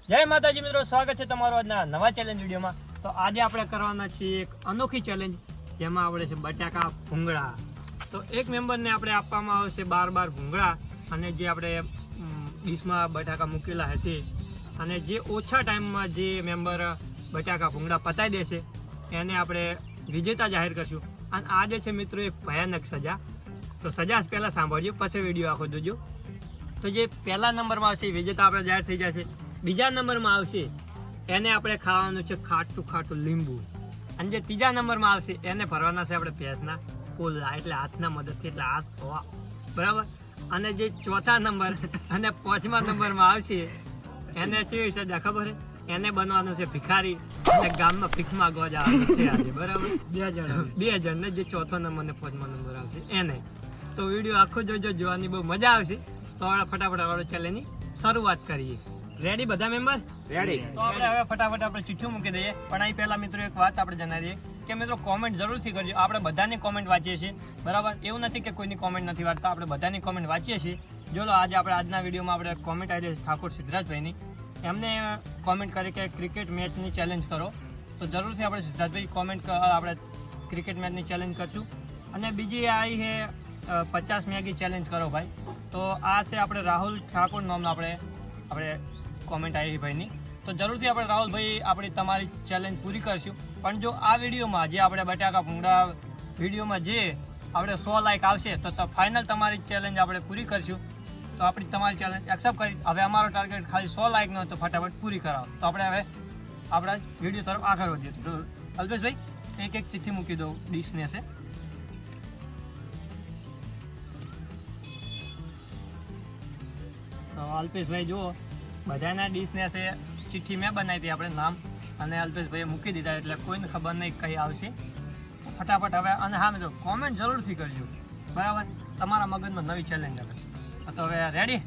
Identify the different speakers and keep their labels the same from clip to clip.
Speaker 1: જય માતાજી મિત્રો, સ્વાગત છે તમારું આજના નવા ચેલેન્જ વિડીયોમાં। તો આજે આપણે કરવાના છીએ એક અનોખી ચેલેન્જ, જેમાં આપણે છે બટાકા ભૂંગળા। તો એક મેમ્બરને આપણે આપવામાં આવશે 12 ભૂંગળા, અને જે આપણે ડીશમાં બટાકા મૂકેલા હતી, અને જે ઓછા ટાઈમમાં જે મેમ્બર બટાકા ભૂંગળા પતાવી દેશે એને આપણે વિજેતા જાહેર કરશું। અને આ જે છે મિત્રો એક ભયાનક સજા, તો સજા પહેલાં સાંભળજો, પછી વિડીયો આખો જોજો। તો જે પહેલા નંબરમાં આવશે એ વિજેતા આપણે જાહેર થઈ જશે। બીજા નંબરમાં આવશે એને આપણે ખાવાનું છે ખાટું ખાટું લીંબુ, અને જે ત્રીજા નંબરમાં આવશે એને ભરવાના છે આપણે ભેંસના પોલા, એટલે હાથના મદદથી, એટલે હાથ ધોવા, બરાબર। અને જે ચોથા નંબર અને પાંચમા નંબરમાં આવશે એને કેવી સજા ખબર છે? એને બનવાનું છે ભિખારી, અને ગામમાં ભીખ માંગવા જવાનું છે આજે, બરાબર। બે જણ ને જે ચોથો નંબર ને પાંચમા નંબર આવશે એને। તો વિડીયો આખો જોજો, જોવાની બહુ મજા આવશે। તો આપણે ફટાફટ વાળો ચેલેન્જની શરૂઆત કરીએ। રેડી બધા મેમ્બર? રેડી। તો આપણે હવે ફટાફટ આપણે ચિઠ્ઠી મૂકી દઈએ, પણ અહીં પહેલા મિત્રો એક વાત આપણે જણાવીએ કે મિત્રો કોમેન્ટ જરૂરથી કરજો। આપણે બધાની કોમેન્ટ વાંચીએ છીએ, બરાબર। એવું નથી કે કોઈની કોમેન્ટ નથી વાંચતા, આપણે બધાની કોમેન્ટ વાંચીએ છીએ। જો આજે આપણે આજના વિડીયોમાં આપણે કોમેન્ટ આવી છે ઠાકોર સિદ્ધરાજભાઈની, એમને કોમેન્ટ કરી કે ક્રિકેટ મેચની ચેલેન્જ કરો, તો જરૂરથી આપણે સિદ્ધાર્થભાઈ કોમેન્ટ આપણે ક્રિકેટ મેચની ચેલેન્જ કરશું। અને બીજી આવી છે 50 મેગી ચેલેન્જ કરો ભાઈ, તો આ છે આપણે રાહુલ ઠાકોર નામનો આપણે કોમેન્ટ આવી ભાઈની, તો જરૂરથી આપણે રાહુલભાઈ આપણી તમારી ચેલેન્જ પૂરી કરશું। પણ જો આ વિડીયોમાં જે આપણે બટાકા ભૂંગળા વિડીયોમાં જે આપણે 100 લાઈક આવશે તો ફાઇનલ તમારી ચેલેન્જ આપણે પૂરી કરશું। તો આપણી તમારી ચેલેન્જ એક્સેપ્ટ કરી, હવે અમારો ટાર્ગેટ ખાલી 100 લાઈકનો, તો ફટાફટ પૂરી કરાવો। તો આપણે હવે આપણા વિડીયો તરફ આગળ વધીએ। તો અલ્પેશભાઈ એક ચિઠ્ઠી મૂકી દો ડીશને છે। તો અલ્પેશભાઈ જુઓ, બધાના ડીશને છે ચિઠ્ઠી મેં બનાવી હતી આપણે નામ, અને અલ્પેશભાઈએ મૂકી દીધા, એટલે કોઈને ખબર નહીં કઈ આવશે। ફટાફટ હવે, અને હા મિત્રો કોમેન્ટ જરૂરથી કરજો, બરાબર। તમારા મગજમાં નવી ચેલેન્જ આવે તો હવે રેડી?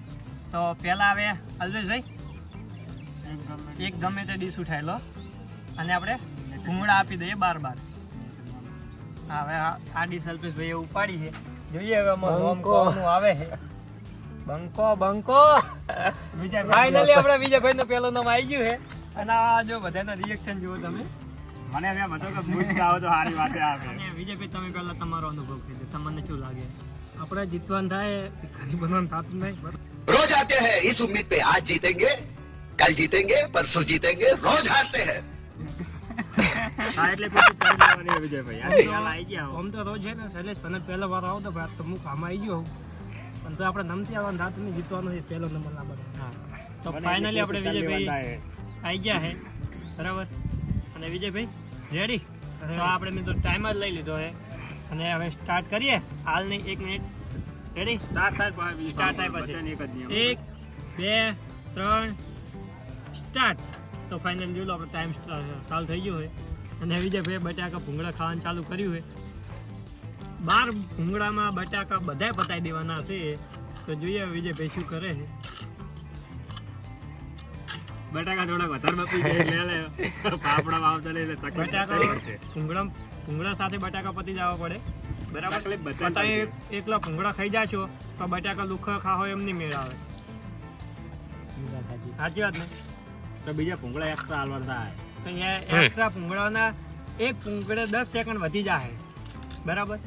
Speaker 1: તો પહેલાં હવે અલ્પેશભાઈ એક ગમે તે ડીશ ઉઠાવી લો, અને આપણે ભૂંગળા આપી દઈએ 12। હા, હવે આ ડીશ અલ્પેશભાઈએ ઉપાડી છે, જોઈએ હવે કોનું આવે છે। બંકો ફાઇનલી આપણે વિજયભાઈ નું પેલું નામ આવી ગયું છે, અને આ જો બધાના રિએક્શન જુઓ તમે।
Speaker 2: મને એમ હતો કે ભૂત આવો તો સારી વાત આવે।
Speaker 1: અને વિજયભાઈ તમે પહેલા તમારો અનુભવ કહી દો, તમને શું લાગે? આપણે જીતવાનું થાય, ભિખારી બનવાનું થતું નહીં।
Speaker 3: रोज आते हैं इस उम्मीद पे आज जीतेंगे, कल जीतेंगे, परसों जीतेंगे, रोज हारते हैं।
Speaker 2: હા, એટલે કોશિશ કરી લેવાની વિજયભાઈ, આજે હાલ આવી ગયા
Speaker 1: આમ તો રોજ છે ને શૈલેષ, મને પહેલો વાર આવતો ભાઈ, તો હું કામ આવી ગયો હોઉં, પણ તો આપણે નમથી આવવાનું થતું નહીં, જીતવાનું છે પહેલો નંબર લાવવાનો। હા, તો ફાઇનલી આપણે વિજયભાઈ આવી ગયા છે, બરાબર। અને વિજયભાઈ રેડી? તો આપણે મિત્રો ટાઈમ જ લઈ લીધો છે, અને હવે સ્ટાર્ટ કરીએ હાલ નહીં, 1 મિનિટ। રેડી?
Speaker 2: સ્ટાર્ટ થાય પછી
Speaker 1: સ્ટાર્ટ થાય પછી 1 2 3 સ્ટાર્ટ। તો ફાઇનલ જોઈ લો આપણે ટાઈમ ચાલુ થઈ ગયો હોય, અને વિજયભાઈ બટાકા ભૂંગળા ખાવાનું ચાલુ કર્યું હોય। 12 ભૂંગળામાં બટાકા બધાય પતાવી દેવાના છે, તો જોઈએ વિજયભાઈ શું કરે છે।
Speaker 2: બટાકા થોડા વધારે બપી લે પાપડા વાવતા લે
Speaker 1: બટાકા ભૂંગળા સાથે બટાકા પતી જવા પડે, બરાબર। તમે એકલા ભૂંગળા ખાઈ જાશો તો બટાકા લુખા ખાઓ એમ નહીં મેળ આવે, સાચી વાત ને?
Speaker 2: તો બીજા ભૂંગળા એક્સ્ટ્રા હાલવા થાય,
Speaker 1: તો અહીંયા એક્સ્ટ્રા ભૂંગળાના એક ભૂંગળે 10 સેકન્ડ વધી જાય, બરાબર।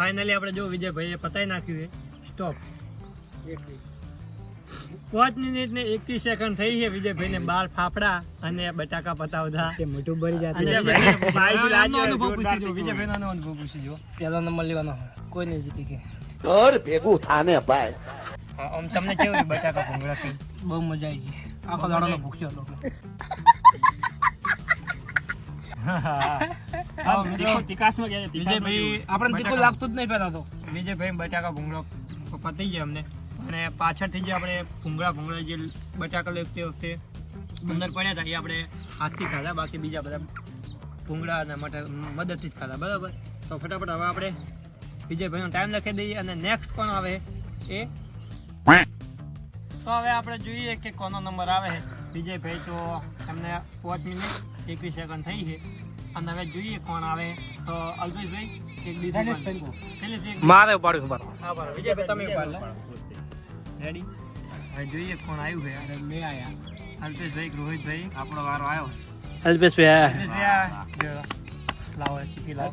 Speaker 1: ફાઇનલી આપણે જો વિજયભાઈએ પતાઈ નાખ્યું છે સ્ટોપ 5 મિનિટ ને 21 સેકન્ડ થઈ છે વિજયભાઈને 12 ફાફડા અને બટાકા પતાવતા
Speaker 2: મોટું ભરી જાય
Speaker 1: વિજયભાઈનો અનુભવ પૂછી જો વિજયભાઈનો અનુભવ પૂછી જો
Speaker 2: પેલો નંબર લેવાનો કોઈ નહીં જીતી કે
Speaker 3: ઘર ભેગું થાને ભાઈ
Speaker 1: આમ તમને કેવું બટાકા ભૂંગળા ખાઈ
Speaker 2: બહુ મજા આવી ગઈ આખો દાડોનો ભૂખ્યો હતો વિજયભાઈ આપણે તીખું લાગતું જ નહીં પેલા તો
Speaker 1: વિજયભાઈ બટાકા ભૂંગળો પતી ગયા અમને અને પાછળથી જે આપણે ભૂંગળા જે બટાકા લેતી વખતે અંદર પડ્યા હતા એ આપણે હાથથી ખાધા બાકી બીજા બધા ભૂંગળા અને મદદથી જ ખાધા બરાબર તો ફટાફટ હવે આપણે વિજયભાઈનો ટાઈમ લખી દઈએ અને નેક્સ્ટ કોણ આવે એ તો હવે આપણે જોઈએ કે કોનો નંબર આવે છે વિજયભાઈ તો એમને 5 મિનિટ 21 સેકન્ડ થઈ છે અને હવે જોઈએ કોણ આવે તો અલ્પેશભાઈ એક ડીઝલ
Speaker 2: મારે ઉપાડ્યું ખબર
Speaker 1: હા બરાબર વિજયભાઈ તમે ઉપાડ લો રેડી હવે જોઈએ કોણ આવ્યું છે અને મેં આયા અલ્પેશભાઈ રોહિતભાઈ આપણો વારો આવ્યો
Speaker 2: અલ્પેશભાઈ
Speaker 1: લાવો ચીકી લાવો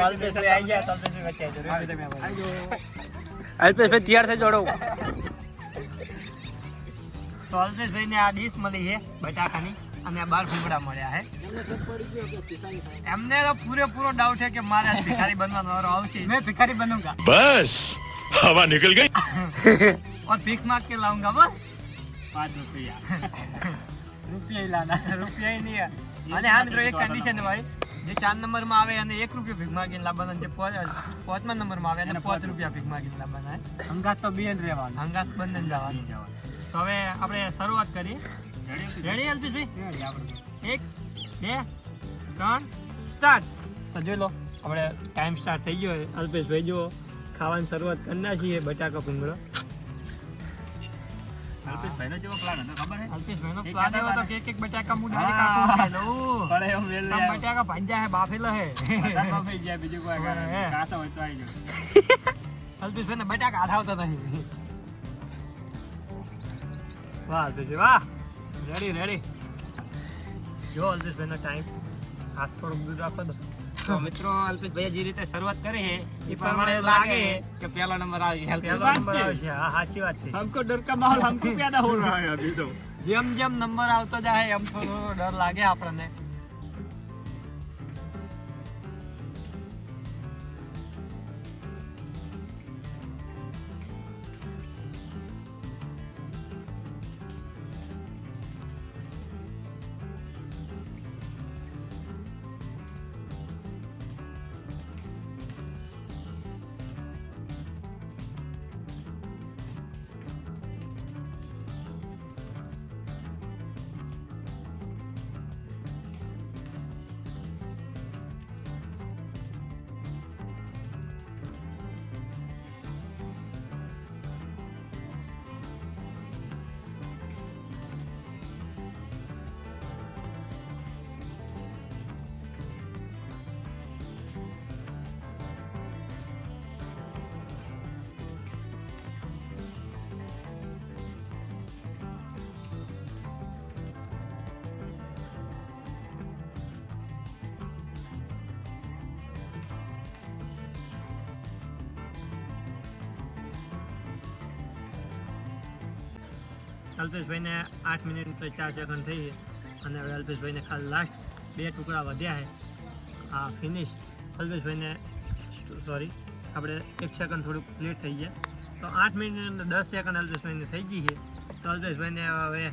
Speaker 1: અલ્પેશભાઈ આવી ગયા અલ્પેશભાઈ વચ્ચે આવી
Speaker 2: અલ્પેશભાઈ તૈયાર થઈ જોડો
Speaker 1: તો અલ્પેશભાઈને આ ડીશ મળી છે બટાકાની અને 12 ભૂંગળા મળ્યા છે એમને તો પૂરેપૂરો ડાઉટ છે કે મારે આજ ભિખારી બનવાનો વારો આવશે मैं भिखारी बनूंगा
Speaker 4: बस हवा निकल गई
Speaker 1: और भीख मांग के लाऊंगा बस 5 रुपया रुपया ही लाना रुपया ही नहीं है અને હા મિત્રો એક કન્ડિશન છે ભાઈ જે 4 નંબરમાં આવે અને 1 રૂપિયો ભીખ માગીને લાવવાનો જે 5મા નંબરમાં આવે અને 5 રૂપિયા ભીખ માગીને લાવવાના હંગાત તો બેન રહેવાનું હંગાત બંને જવાનું તો હવે આપણે શરૂઆત કરીએ રેડી અલ્પેશભાઈ આપણે 1 2 3 સ્ટાર્ટ તો જોઈ લો આપણે ટાઈમ સ્ટાર્ટ થઈ ગયો અલ્પેશભાઈ જો ખાવાની શરૂઆત કરના છીએ બટાકા ભૂંગળો
Speaker 2: અલ્પેશભાઈનો જેવો પ્લાન હતો ખબર હે
Speaker 1: અલ્પેશભાઈનો પ્લાન એવો હતો કે એક બટાકા હું ડાયરેક્ટ કાપું છે લો
Speaker 2: પડે એમ વેલ લે
Speaker 1: બટાકા ભાંજા હે બાફેલા હે
Speaker 2: બાફી જાય બીજું કોઈ કાસા હોય તો આવી ગયો
Speaker 1: અલ્પેશભાઈને બટાકા હાથ આવતા નહીં વાહ અલ્પેશભાઈ વાહ રેડી જો અલ્પેશભાઈનો ટાઈમ હાથ થોડું દૂર રાખો તો મિત્રો અલ્પેશભાઈ જે રીતે શરૂઆત કરી છે એ પ્રમાણે લાગે કે પહેલો નંબર આવી પહેલો નંબર આવશે હા સાચી વાત છે
Speaker 2: हमको डर का माहौल हमको पैदा हो रहा है अभी तो
Speaker 1: જેમ જેમ નંબર આવતો જાય એમ થોડો ડર લાગે આપણને અલ્પેશભાઈને 8 મિનિટ 4 સેકન્ડ થઈ છે અને હવે અલ્પેશભાઈને ખાલી લાસ્ટ 2 ટુકડા વધ્યા છે હા ફિનિશ અલ્પેશભાઈને સોરી આપણે 1 સેકન્ડ થોડુંક લેટ થઈ ગયા તો 8 મિનિટ અને 10 સેકન્ડ અલ્પેશભાઈને થઈ ગઈ છે તો અલ્પેશભાઈને હવે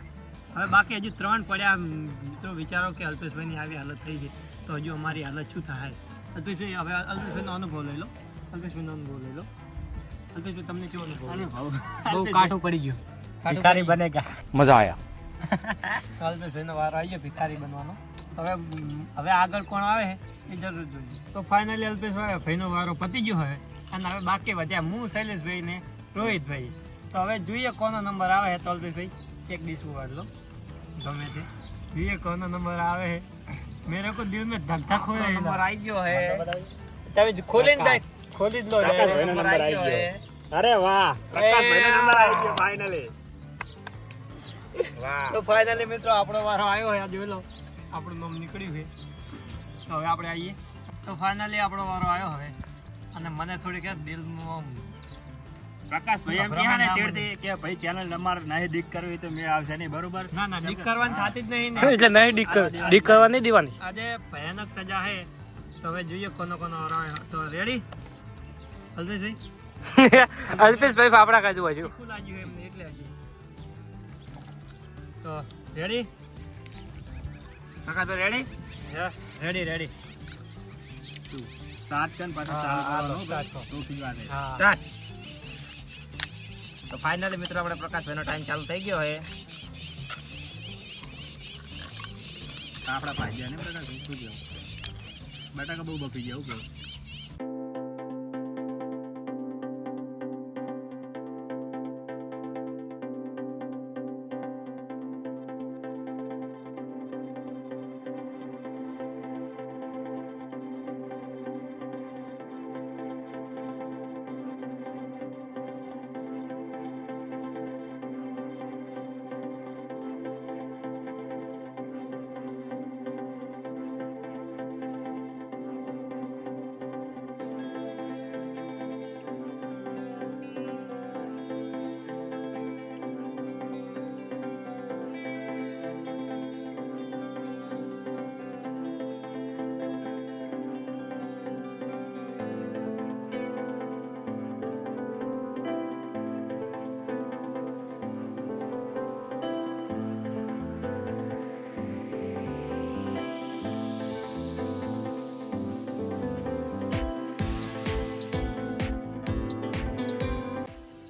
Speaker 1: બાકી હજુ 3 પડ્યા મિત્રો વિચારો કે અલ્પેશભાઈની આવી હાલત થઈ છે તો હજુ અમારી હાલત શું થાય અલ્પેશભાઈ હવે અલ્પેશભાઈનો અનુભવ લઈ લો અલ્પેશભાઈ તમને કેવો અનુભવ
Speaker 2: બહુ કાઠું પડી ગયું
Speaker 1: ભિખારી બનેગા
Speaker 4: मजा आया
Speaker 1: અલ્પેશભાઈનો વારો આવી ગયો ભિખારી બનવાનો હવે આગળ કોણ આવે એ જરૂર જોઈએ તો ફાઇનલી અલ્પેશભાઈનો વારો પતી ગયો હવે અને હવે બાકી વધ્યા હું શૈલેષભાઈ ને રોહિતભાઈ તો હવે જોઈએ કોનો નંબર આવે છે તો અલ્પેશભાઈ એક ડીશ ઉવાડ લો ગમે તે જોઈએ કોનો નંબર આવે છે मेरे को दिल में धक धक हो रहा है नंबर आई गयो है તમે ખોલી જ લો
Speaker 2: નંબર આવી ગયો અરે વાહ પ્રકાશભાઈનો નંબર આવી ગયો ફાઇનલી વાહ
Speaker 1: તો ફાઇનલી મિત્રો આપણો વારો આવ્યો છે આ જોઈ લો આપણું નામ નીકળ્યું છે તો હવે આપણે આવીએ તો ફાઇનલી આપણો વારો આવ્યો હવે અને મને થોડી કે દિલમાં
Speaker 2: પ્રકાશભાઈ એમ કહે ને ચેડથી કે ભાઈ ચેનલ અમારે નહીં ડીક કરવી તો મેં આવશે નહીં, બરોબર?
Speaker 1: ના ના ડીક કરવાની થતી જ નહીં ને.
Speaker 5: એટલે નહીં ડીક કરવા નહીં દેવાની.
Speaker 1: આજે ભયાનક સજા છે તો હવે જોઈએ કોનો હરાવે. તો રેડી અલ્પેશભાઈ?
Speaker 5: અલ્પેશભાઈ ફાફડા કાજુ બાજુ.
Speaker 1: તીખું લાગ્યું એમને એટલે હજી. તો ready
Speaker 2: Prakashbhai ready?
Speaker 1: Ready
Speaker 2: start કર પાછું ચાલુ કરવાનું.
Speaker 1: start કરો.
Speaker 2: તું પીવા દે.
Speaker 1: હા
Speaker 2: સ્ટાર્ટ. તો ફાઇનલી મિત્રો આપણે પ્રકાશભાઈનો ટાઈમ ચાલુ થઈ ગયો છે. આપણા ભાગ્યા ને પ્રકાશભાઈ શું કહ્યું? બટાકા બહુ બફી ગયા, એવું કેવું?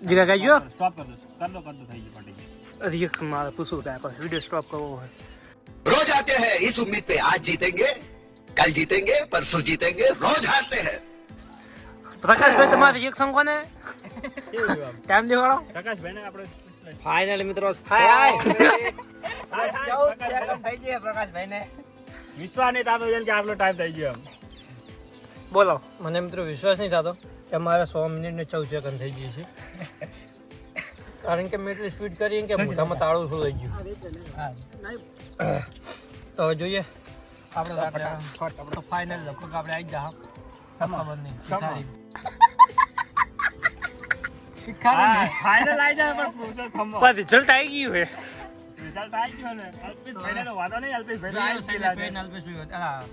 Speaker 5: જીગા કાજુ
Speaker 2: સ્ટોપ કર દો થઈ ગયું, પટી ગયું.
Speaker 5: રિએક્શન મારે પૂછવું કે આપણે વિડીયો સ્ટોપ કરવો હોય.
Speaker 3: रोज आते हैं इस उम्मीद पे आज जीतेंगे कल जीतेंगे परसों जीतेंगे रोज हारते हैं
Speaker 5: પ્રકાશભાઈ તમારે રિએક્શન કોને
Speaker 2: કેવું રહ્યું આમ?
Speaker 5: ટાઈમ દેવાડો.
Speaker 2: પ્રકાશભાઈને આપણે
Speaker 5: ફાઇનલી મિત્રો
Speaker 2: વિશ્વાસ નહીં થતો જેમ કે આટલો ટાઈમ થઈ ગયો એમ.
Speaker 5: બોલો.
Speaker 1: મને મિત્રો વિશ્વાસ નહીં થતો કે મારે 100 મિનિટ ને 14 સેકન્ડ થઈ ગઈ છે. કારણ કે મેં એટલી સ્પીડ કરી કે મોઢામાં તાળું શું થઈ ગયું. તો હવે જોઈએ આપણે તો ફાઇનલ લખો કે આપણે આવી જા ખબર નહીં
Speaker 2: ફાઇનલ આવી જાય પણ પ્રોસેસ સંભવ.
Speaker 5: પણ રિઝલ્ટ આવી ગયું છે.
Speaker 2: રિઝલ્ટ આવી ગયો ને. અલ્પેશભાઈને તો વાંધો નહીં, અલ્પેશભાઈ તો આવી જ ગયેલા છે.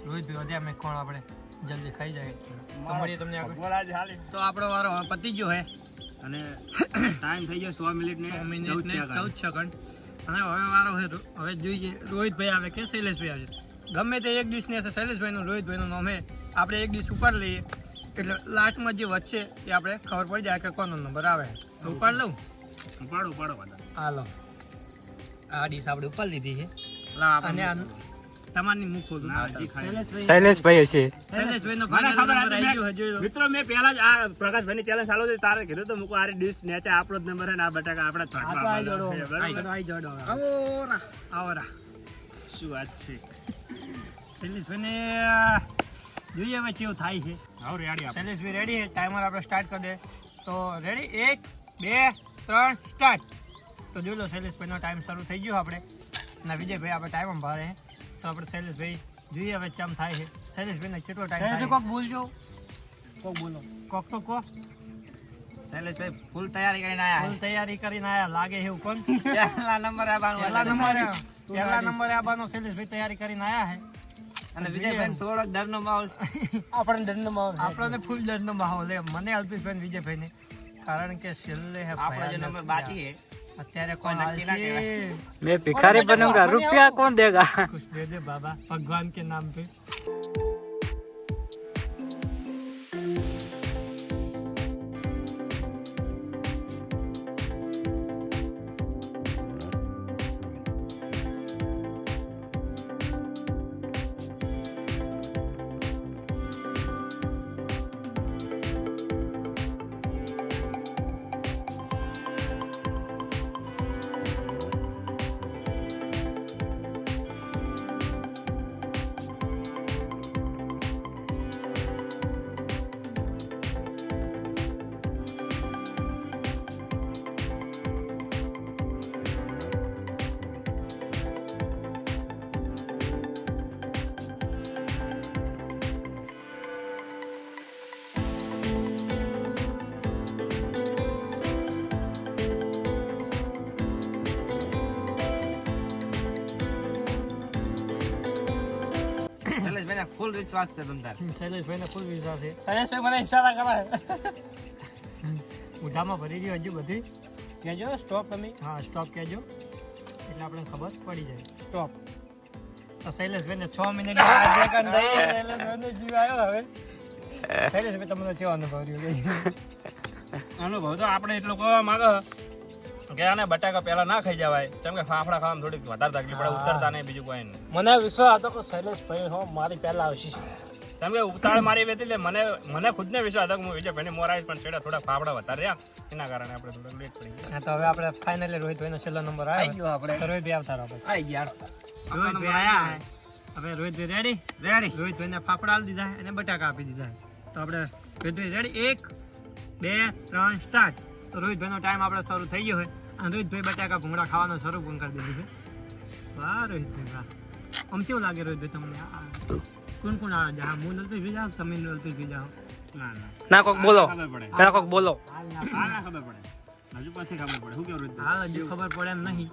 Speaker 1: રોહિતભાઈ વધ્યા મેં કોણ આપણે જલ્દી ખાઈ જાય તો મળીએ તમને આગળ.
Speaker 2: ભગવાન આજે હાલી.
Speaker 1: તો આપણો વારો હવે પતી ગયો હે
Speaker 2: અને ટાઈમ થઈ ગયો 100 મિનિટ ને
Speaker 1: 14 સેકન્ડ. અને હવે વારો છે હવે જોઈએ રોહિતભાઈ આવે કે શૈલેષભાઈ આવે. ગમે તે એક ડીશની હશે શૈલેષભાઈનું રોહિતભાઈનું નામ હે. આપણે એક ડીશ ઉપર લઈએ એટલે લાસ્ટમાં જે વચ્ચે એ આપણે ખબર પડી જાય કે કોનો નંબર આવે. તો ઉપાડ લઉં?
Speaker 2: ઉપાડો બધા.
Speaker 1: હાલો આ ડીશ આપણે ઉપર લીધી છે
Speaker 2: લા
Speaker 1: અને આ તમારની મુખ ખોલું.
Speaker 5: શૈલેષભાઈ હશે.
Speaker 1: શૈલેષભાઈનો
Speaker 2: મને
Speaker 1: final
Speaker 2: ખબર
Speaker 1: number
Speaker 2: હતી.
Speaker 1: આવી ગયો છે, જોઈ લો.
Speaker 2: મિત્રો મેં પહેલા જ આ પ્રકાશભાઈની ચેલેન્જ ચાલુ હતી તારે કીધું તો મૂકો આ ડીશ નેચે આપણો જ નંબર હે ને આ બટાકા આપણા જ
Speaker 1: આ તો
Speaker 2: ભાગમાં
Speaker 1: આઈ જોડો
Speaker 2: આવવાના છે, બરાબર?
Speaker 1: આઈ જોડો આવરા
Speaker 2: શું વાત છે.
Speaker 1: શૈલેષભાઈને જોઈએ હવે કેવું થાય છે.
Speaker 2: હાવ રેડી આપણે.
Speaker 1: શૈલેષભાઈ રેડી છે. ટાઈમર આપણે સ્ટાર્ટ કરી દે. તો રેડી 1 2 3 સ્ટાર્ટ. તો જોઈ લો શૈલેષભાઈનો ટાઈમ શરૂ થઈ ગયો આપણે અને વિજયભાઈ આપણે ટાઈમ ભારે તો આપણે શૈલેષભાઈ જોઈએ હવે ચમ થાય છે. શૈલેષભાઈને કેટલો ટાઈમ થાય? કોક બોલજો, કોક બોલો, કોક તો કો.
Speaker 2: શૈલેષભાઈ ફૂલ તૈયારી કરીને આયા.
Speaker 1: ફૂલ તૈયારી કરીને આયા લાગે એવું કોણ?
Speaker 2: પહેલા નંબર
Speaker 1: પહેલા નંબરે આવવાનો શૈલેષભાઈ તૈયારી કરીને આયા છે.
Speaker 2: અને વિજયભાઈ થોડોક ડરનો માહોલ.
Speaker 1: આપણને ફૂલ ડરનો માહોલ છે. મને અલ્પેશભાઈ ને વિજયભાઈને કારણ કે છેલ્લે હે
Speaker 2: આપણો જે નંબર બાકી છે
Speaker 1: અત્યારે કોણ
Speaker 2: નક્કી ના
Speaker 1: આવશે?
Speaker 5: मैं भिखारी बनूंगा, रुपया कौन देगा?
Speaker 1: कुछ दे दे बाबा भगवान के नाम पे.
Speaker 2: ફૂલ વિશ્વાસ છે તમતાર.
Speaker 1: શૈલેષભાઈને ફૂલ વિશ્વાસ છે. શૈલેષભાઈ મને ઈશારા કરે. ઉઠામાં ભરી રહ્યો હજુ બધી. કહેજો સ્ટોપ તમે. હા સ્ટોપ કહેજો એટલે આપણે ખબર પડી જાય. સ્ટોપ. તો શૈલેષભાઈને 6 મિનિટ શૈલેષભાઈનો જીવ આવ્યો હવે. શૈલેષભાઈ તમને કેવો અનુભવ રહ્યો?
Speaker 2: અનુભવ તો આપણે એટલો કહેવા માંગે કે આને બટાકા પહેલા ના ખાઈ જવાય, કેમ કે ફાફડા ખાવામાં થોડીક વધારે તકલીફ પડે, ઉતરતા નહીં, બીજું કોઈ નહીં.
Speaker 1: મને વિશ્વાસ હતો કે શૈલેષભાઈ હો મારી પહેલા આવશે.
Speaker 2: કેમ કે ઉતાળ મારી વેતી એટલે મને ખુદને વિશ્વાસ હતો કે હું વિજયભાઈને મોર આવીશ, પણ છેડા થોડા ફાફડા વધારે રહ્યા એના કારણે આપણે થોડું લેટ પડી ગયું.
Speaker 1: હા તો હવે આપણે ફાઇનલી રોહિતભાઈનો છેલ્લો નંબર આવ્યો આપણે. તો રોહિતભાઈ આવતા રહો.
Speaker 2: આવી ગયા.
Speaker 1: રોહિતભાઈ આયા હવે. રોહિતભાઈ રેડી. રોહિતભાઈને ફાફડા આપી દીધા અને બટાકા આપી દીધા. તો આપણે રોહિતભાઈ રેડી. 1 2 3 સ્ટાર્ટ. તો રોહિતભાઈનો ટાઈમ આપણે શરૂ થઈ ગયો હોય અને રોહિતભાઈ બટાકા ભૂંગળા ખાવાનું શરૂ પણ કરી દીધું છે. વાહ રોહિતભાઈ વાહ. આમ કેવું લાગે રોહિતભાઈ તમને? કોણ કોણ આવે? હા હું નલપેશભાઈ જાઉં, તમે નલપેશભાઈ જાઓ.
Speaker 5: ના કોક બોલો.
Speaker 2: ખબર પડે.
Speaker 5: ના કોક બોલો.
Speaker 2: હા ના ખબર પડે. હજુ પછી ખબર પડે. શું કેવું રોહિતભાઈ?
Speaker 1: હાલ હજુ ખબર પડે એમ નહીં.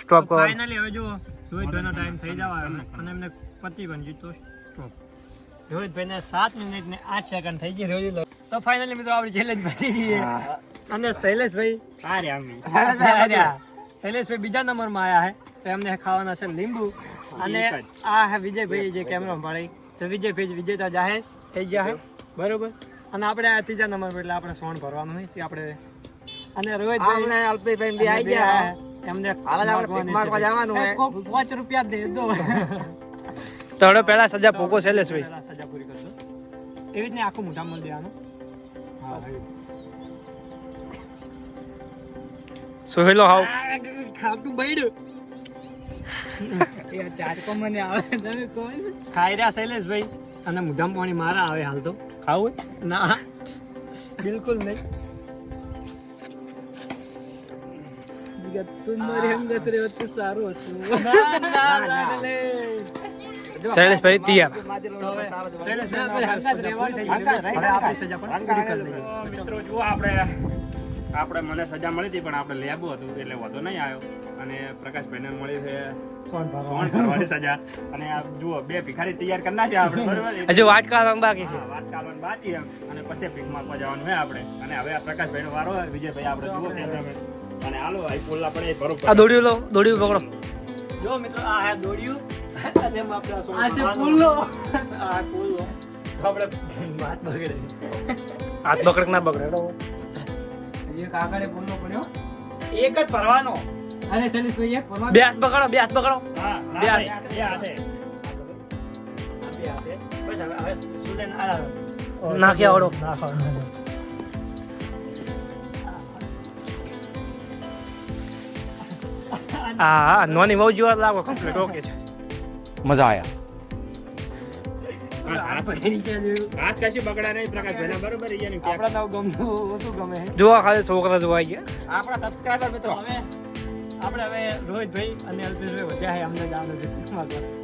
Speaker 5: સ્ટોપ કરો.
Speaker 1: ફાઇનલી હવે જો રોહિતભાઈનો ટાઈમ થઈ જવા આવ્યો અને એમને પતિ પણ જીતો સ્ટોપ. રોહિતભાઈને 7 મિનિટ ને 8 સેકન્ડ થઈ ગઈ રોહિત. તો ફાઇનલી મિત્રો આપણી ચેલેન્જ પતી ગઈ અને શૈલેષભાઈ શૈલેષભાઈ બીજા નંબરમાં આવ્યા છે. તો એમને ખાવાના છે લીંબુ અને આ હે વિજયભાઈ જે કેમેરા પાડી. તો વિજયભાઈ વિજેતા જાહેર થઈ ગયા છે બરોબર. અને આપણે આ ત્રીજા નંબર પર એટલે આપણે સોણ ભરવાનું નહીં આપણે. અને રોહિતભાઈ અલ્પેશભાઈ બી આવી ગયા એમને ₹5 દે દો.
Speaker 5: તો હવે પહેલા સજા ભોગવો શૈલેષભાઈ.
Speaker 1: પહેલા સજા પૂરી કરજો. એવી રીતને આખું મોઢા મળ દેવાનું.
Speaker 5: સોહેલો હાવ.
Speaker 1: ખાતું બૈડું. એ ચાટકો મને આવે તમે કોણ? ખાઈ રહ્યા શૈલેષભાઈ અને મોઢામાં પાણી મારા આવે હાલ તો. ખાવું ના બિલકુલ નહીં.
Speaker 5: શૈલેષભાઈ તૈયાર.
Speaker 2: મિત્રો જુઓ આપણે મને સજા મળી હતી પણ આપણે લેબુ હતું એટલે વધુ નહીં આવ્યો. અને પ્રકાશભાઈને મળી છે સોન ભરવાની સજા. અને આ જુઓ 2 ભિખારી તૈયાર કરી નાખ્યા આપણે બરોબર.
Speaker 5: હજુ વાટકા બાકી છે.
Speaker 2: વાત કાલવાનું બાકી એમ. અને પછી ભીખ માંગવા જવાનું હોય આપણે. અને હવે આ પ્રકાશભાઈનો વારો હોય. વિજયભાઈ આપણે જુઓ કેમેરામેન. અને હાલો આ પોલા પડે બરોબર.
Speaker 5: આ દોડ્યું લો, દોડ્યું પકડો.
Speaker 1: જો મિત્રો આ હે દોડ્યું અને એમ આપણે આ છે પુલ્લો. આ પુલ્લો તો આપણે હાથ બગડે.
Speaker 5: હાથ બકડક ના બગડે.
Speaker 1: એક આગળ પુલ્લો પડ્યો. એક જ ભરવાનો. અરે શૈલેષભાઈ એક ભરવાનો.
Speaker 5: 2 હાથ બકડો, 2 હાથ બકડો.
Speaker 2: હા
Speaker 5: બે
Speaker 2: બે
Speaker 5: હાથે.
Speaker 2: હાથે.
Speaker 1: બસ હવે સુલેન આ
Speaker 5: નાખી આવડો. હા નોની બહુ જોર લાગો કમ્પ્લીટ ઓકે છે.
Speaker 4: मजा आया.
Speaker 2: હાથ કશી બગડા નહીં પ્રકાશભાઈ બરોબર.
Speaker 1: આપણા નવ ગમનું ઓછું ગમે છે.
Speaker 5: જોવા ખાલી છોકરા જોવા ગયા.
Speaker 1: આપણા સબસ્ક્રાઇબર મિત્રો હવે આપણે હવે રોહિતભાઈ અને અલ્પેશભાઈ વધ્યા છે. અમને જવાનું છે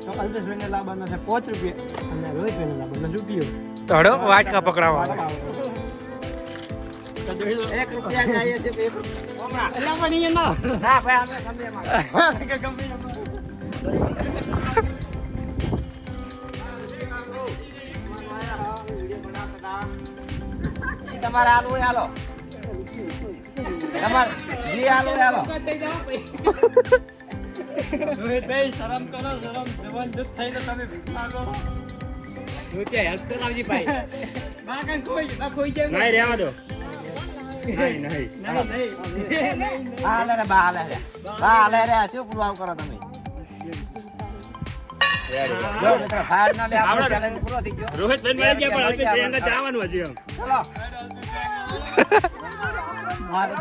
Speaker 1: તો અલ્પેશભાઈને લાવવાનો છે ₹5 અને રોહિતભાઈને લાવવાનો ₹1.
Speaker 5: તો હડો વાટકા પકડાવવા.
Speaker 1: ₹1 જાય છે તો ₹1 એટલે પણ અહીંયા ના ભાઈ અમે સમજે કે ગમે તમારે આલુ હાલો. તમારે જી આલુ હાલો. રોહિતભાઈ શરમ કરો. શરમ જવાન જુત થઈને તમે ભીખ માંગો. રોહિતભાઈ હેલ્પ કરાવજી ભાઈ. બાકન ખોઈ જાય.
Speaker 2: નહીં રહેવા દો. નહીં
Speaker 6: હાલે રે બા હાલે રે બા હાલે રે શું પૂરું આવ કરો તમે જો મિત્રો ફાઇનલી આપણો ચેલેન્જ પૂરો થઈ ગયો
Speaker 2: રોહિતભાઈ મળી ગયા પણ અલ્પેશભાઈ અંદર જવાનું હજી એમ
Speaker 6: ચલો મારે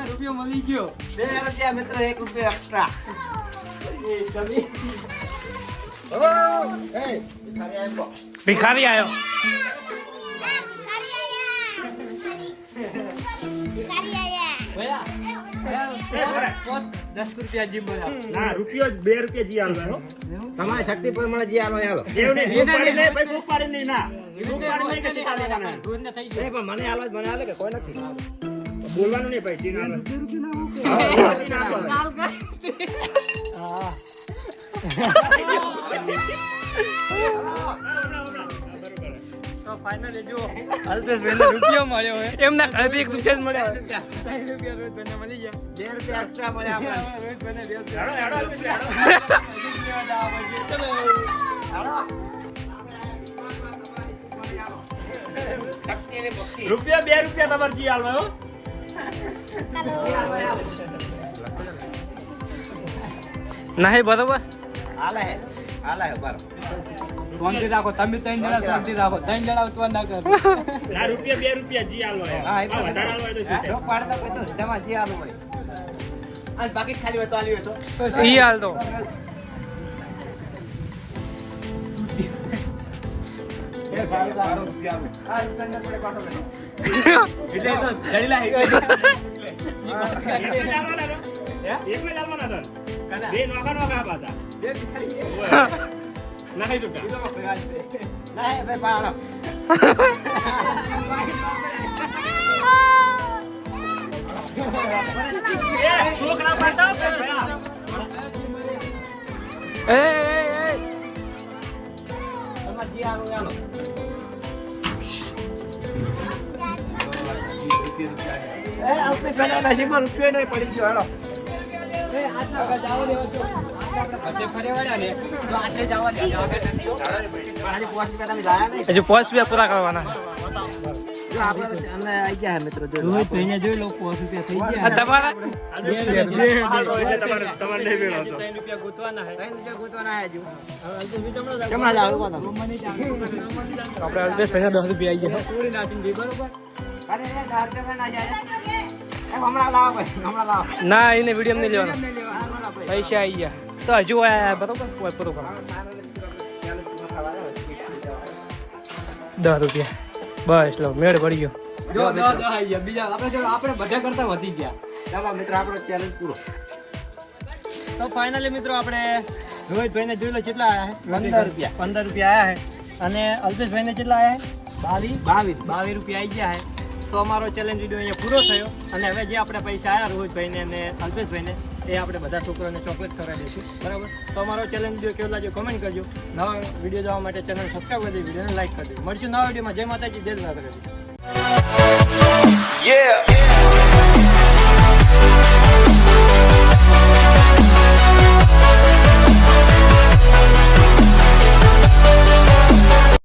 Speaker 1: રૂપિયો મળી ગયો
Speaker 6: 2 રૂપિયા મિત્રો 1 રૂપિયો એક્સ્ટ્રા
Speaker 5: ભિખારી આવ્યો.
Speaker 2: ના રૂપિયો જ 2 રૂપિયા જી આલવાનો
Speaker 6: તમારી શક્તિ પ્રમાણે જે આલો હાલો
Speaker 2: દેવને ભૂખ પાડી લે ભાઈ ભૂખ પાડી નહીં ના ભૂખ પાડી નહીં કે ચિતા લેવાના
Speaker 6: પણ મને આલો મને આલે કે કોઈ નથી
Speaker 2: બોલવાનું નહીં ભાઈ જી ના
Speaker 1: તો ફાઇનલી જો અલ્પેશભાઈને રૂપિયો મળ્યો હોય
Speaker 5: એમના ઘરેથી 1 રૂપિયા જ મળ્યા.
Speaker 1: 3 રૂપિયા રોહિતભાઈને મળી ગયા
Speaker 6: 2 રૂપિયા એક્સ્ટ્રા મળ્યા આપણે
Speaker 1: રોહિતભાઈને 2
Speaker 2: હેડો હેડો અલ્પેશભાઈ, રૂપિયા 2 રૂપિયા તમારે જી આલવા હો
Speaker 5: નહીં બરોબર.
Speaker 6: હાલે બરાબર
Speaker 1: શાંતિ રાખો તમે 3 જણા શાંતિ રાખો 3 જણા ઉતવા ના કરો
Speaker 2: ના રૂપિયા 2 રૂપિયા જી આલવા
Speaker 6: હા
Speaker 2: આ વધારે આલવા હોય તો શું
Speaker 6: જો પાડતા કોઈ તો જમા જે આલો હોય
Speaker 1: અને પાકીટ ખાલી હોય તો આલી હોય તો
Speaker 5: ઈ હાલ તો
Speaker 1: એટલે તો જડીલા
Speaker 2: એકને જ આલવાના સર બે નોખા પાછા નાખી દઉં
Speaker 6: ના ભાઈ પાડો
Speaker 2: છોકરા પાછા
Speaker 5: એ
Speaker 6: જમા જે આલો આલો આપણે પેલા નસીબમાં રૂપિયો નહીં પડી ગયો હાલો
Speaker 5: હજુ 5 રૂપિયા પૂરા કરવાના.
Speaker 1: રોહિતભાઈને જોઈ લો 5 રૂપિયા થઈ ગયા
Speaker 5: આ તમારા
Speaker 2: તમારે નહીં મેળવો તો.
Speaker 1: 3 રૂપિયા ગોતવાના હે
Speaker 5: આપણે અલ્પેશભાઈને 10 રૂપિયા આવી ગયા.
Speaker 1: પૂરી નાખીને દે બરોબર
Speaker 6: હમણાં લાવો ભાઈ હમણાં લાવો
Speaker 5: ના એને વિડીયો નહીં લેવાનો. પૈસા આવી ગયા તો હજુ આયા બરોબર કોઈ પૂરું કરો 10 રૂપિયા બસ લો મેળ પડી ગયો.
Speaker 1: બીજા આપણે બધા કરતા વધી ગયા
Speaker 6: ચાલો મિત્રો આપણો ચેલેન્જ પૂરો
Speaker 1: તો ફાઇનલી મિત્રો આપણે રોહિતભાઈને જોઈ લો કેટલા આયા હે
Speaker 6: 15 રૂપિયા
Speaker 1: 15 રૂપિયા આયા હે અને અલ્પેશભાઈને કેટલા આયા હે 22 રૂપિયા આવી ગયા હે તો અમારો ચેલેન્જ વિડીયો અહીંયા પૂરો થયો અને હવે જે આપણે પૈસા આવ્યા રોહિતભાઈને અને અલ્પેશભાઈને એ આપણે બધા છોકરોને ચોકલેટ કરાવી દઈશું બરાબર તો અમારો ચેલેન્જ વિડીયો કેવો લાગ્યો કમેન્ટ કરજો નવા વિડીયો જોવા માટે ચેનલ સબસ્ક્રાઈબ કરી દે વિડીયોને લાઈક કરી દે મળશું નવા વિડીયોમાં જય માતાજી જય દ્વારકાધીશ
Speaker 3: Yeah.